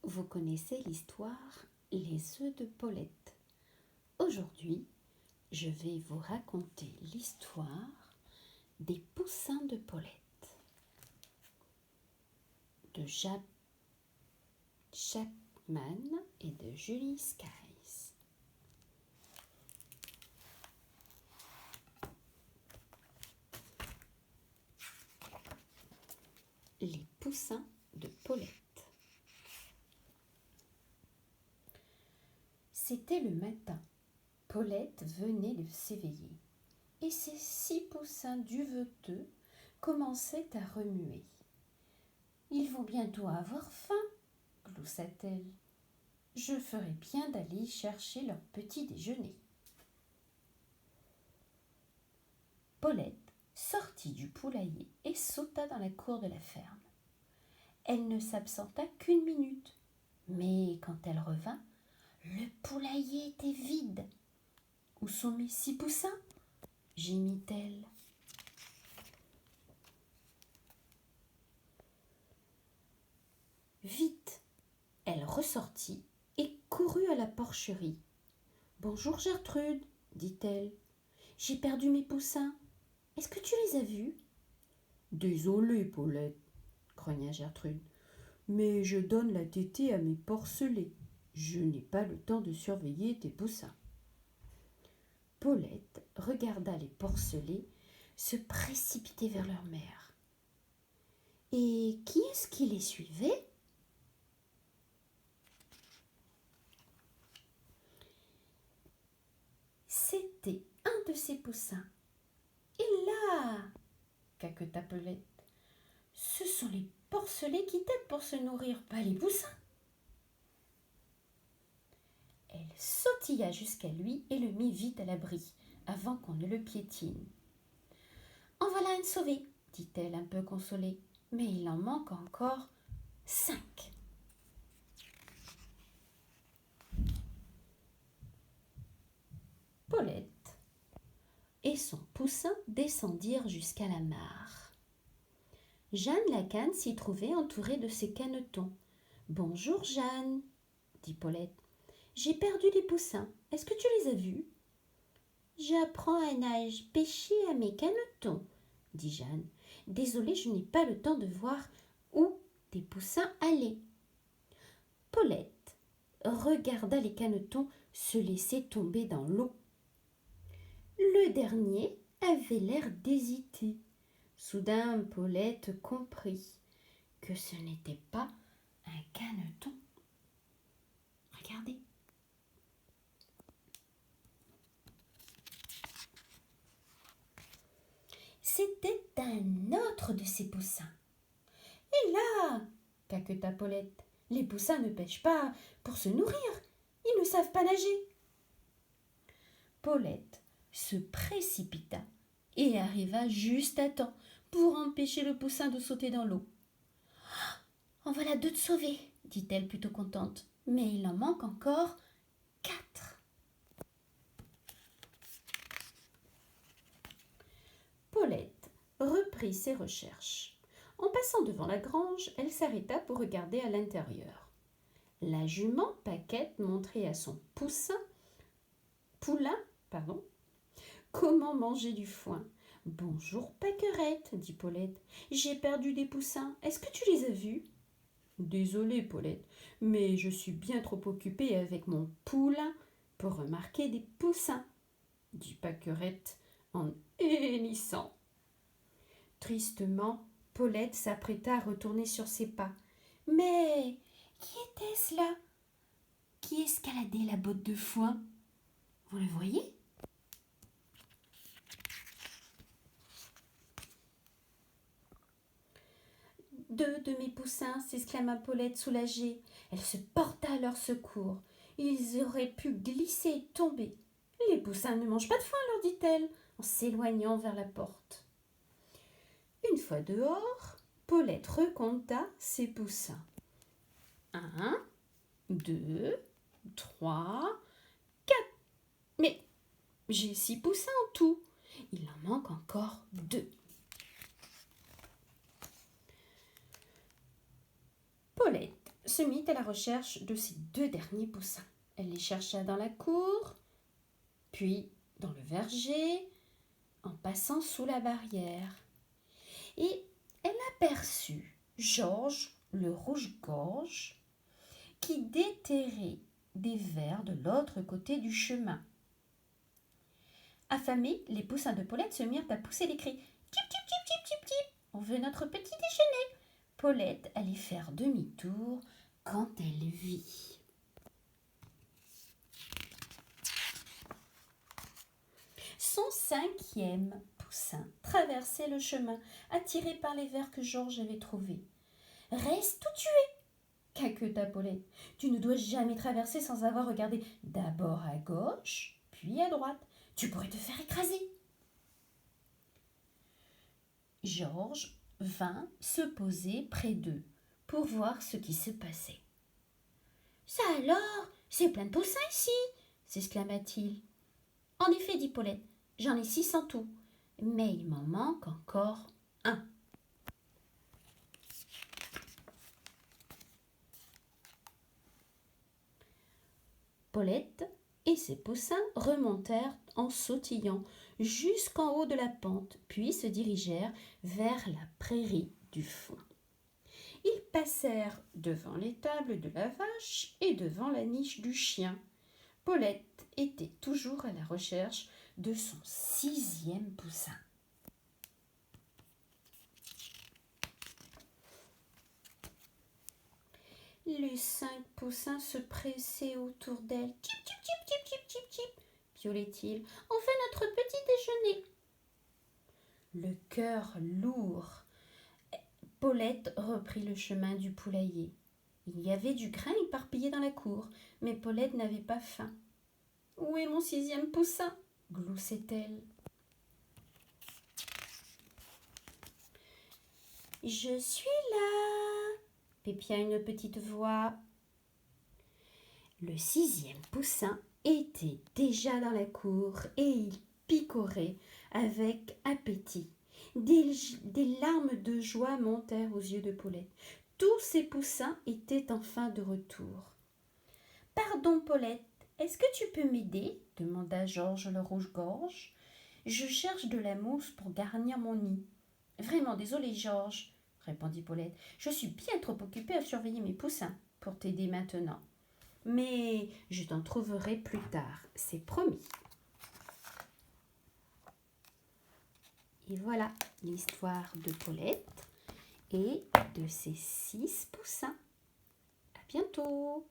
Vous connaissez l'histoire Les œufs de Paulette. Aujourd'hui, je vais vous raconter l'histoire des poussins de Paulette de Chapman et de Julie Skies. Les poussins de Paulette. C'était le matin. Paulette venait de s'éveiller et ses 6 poussins duveteux commençaient à remuer. « Ils vont bientôt avoir faim, gloussa-t-elle. Je ferai bien d'aller chercher leur petit déjeuner. » Paulette sortit du poulailler et sauta dans la cour de la ferme. Elle ne s'absenta qu'1 minute, mais quand elle revint, le poulailler était vide. « Où sont mes 6 poussins ?» gémit-elle. Vite, elle ressortit et courut à la porcherie. « Bonjour Gertrude, dit-elle. J'ai perdu mes poussins. Est-ce que tu les as vus ?»« Désolée, Paulette, grogna Gertrude, mais je donne la tétée à mes porcelets. Je n'ai pas le temps de surveiller tes poussins. » Paulette regarda les porcelets se précipiter vers leur mère. Et qui est-ce qui les suivait ? C'était un de ses poussins. « Et là !» caqueta Paulette. « Ce sont les porcelets qui t'aident pour se nourrir, pas les poussins. » Elle sautilla jusqu'à lui et le mit vite à l'abri, avant qu'on ne le piétine. « En voilà un sauvé, » dit-elle un peu consolée, « mais il en manque encore 5. » Paulette et son poussin descendirent jusqu'à la mare. Jeanne la canne s'y trouvait entourée de ses canetons. « Bonjour Jeanne, dit Paulette. J'ai perdu des poussins. Est-ce que tu les as vus ? » J'apprends à nage pêcher à mes canetons, dit Jeanne. Désolée, je n'ai pas le temps de voir où tes poussins allaient. Paulette regarda les canetons se laisser tomber dans l'eau. Le dernier avait l'air d'hésiter. Soudain, Paulette comprit que ce n'était pas un caneton. Regardez. C'était un autre de ses poussins. « Et là !» caqueta Paulette. « Les poussins ne pêchent pas pour se nourrir. Ils ne savent pas nager. » Paulette se précipita et arriva juste à temps pour empêcher le poussin de sauter dans l'eau. « En voilà 2 de sauvés, » dit-elle plutôt contente. « Mais il en manque encore 4. » Paulette reprit ses recherches. En passant devant la grange, elle s'arrêta pour regarder à l'intérieur. La jument Paquette montrait à son poulain, comment manger du foin. « Bonjour Pâquerette, dit Paulette. J'ai perdu des poussins. Est-ce que tu les as vus ? » Désolée, Paulette, mais je suis bien trop occupée avec mon poulain pour remarquer des poussins, dit Pâquerette en hennissant. Tristement, Paulette s'apprêta à retourner sur ses pas. Mais qui était-ce là qui escaladait la botte de foin ? Vous le voyez ? « 2 de mes poussins, » s'exclama Paulette soulagée. Elle se porta à leur secours. Ils auraient pu glisser et tomber. « Les poussins ne mangent pas de foin, » leur dit-elle, en s'éloignant vers la porte. Une fois dehors, Paulette recompta ses poussins. 1, 2, 3, 4. Mais j'ai 6 poussins en tout. Il en manque encore 2. Paulette se mit à la recherche de ses 2 derniers poussins. Elle les chercha dans la cour, puis dans le verger, en passant sous la barrière. Et elle aperçut Georges le rouge-gorge qui déterrait des vers de l'autre côté du chemin. Affamés, les poussins de Paulette se mirent à pousser des cris. Tip, tip, tip, tip, tip, tip. On veut notre petit déjeuner. Paulette allait faire demi-tour quand elle vit son 5e poussin traversait le chemin, attiré par les vers que Georges avait trouvés. « Reste où tu es !» caqueta Paulette. « Tu ne dois jamais traverser sans avoir regardé d'abord à gauche, puis à droite. Tu pourrais te faire écraser. » Georges vint se poser près d'eux pour voir ce qui se passait. « Ça alors, c'est plein de poussins ici !» s'exclama-t-il. « En effet, dit Paulette, j'en ai 6 en tout, mais il m'en manque encore un. » Paulette et ses poussins remontèrent en sautillant jusqu'en haut de la pente, puis se dirigèrent vers la prairie du fond. Ils passèrent devant l'étable de la vache et devant la niche du chien. Paulette était toujours à la recherche de son 6e poussin. Les 5 poussins se pressaient autour d'elle. « Tip, tip, tip, tip, tip, tip, tip » piaulait-il. « On fait notre petit déjeuner. » Le cœur lourd, Paulette reprit le chemin du poulailler. Il y avait du grain éparpillé dans la cour, mais Paulette n'avait pas faim. « Où est mon 6e poussin ?» gloussait-elle. « Je suis là !» pépia une petite voix. Le 6e poussin était déjà dans la cour et il picorait avec appétit. Des larmes de joie montèrent aux yeux de Paulette. Tous ces poussins étaient enfin de retour. « Pardon, Paulette, est-ce que tu peux m'aider ?» demanda Georges le rouge-gorge. « Je cherche de la mousse pour garnir mon nid. »« Vraiment désolé, Georges, » répondit Paulette. « Je suis bien trop occupée à surveiller mes poussins pour t'aider maintenant. Mais je t'en trouverai plus tard, c'est promis. » Et voilà l'histoire de Paulette et de ses 6 poussins. À bientôt!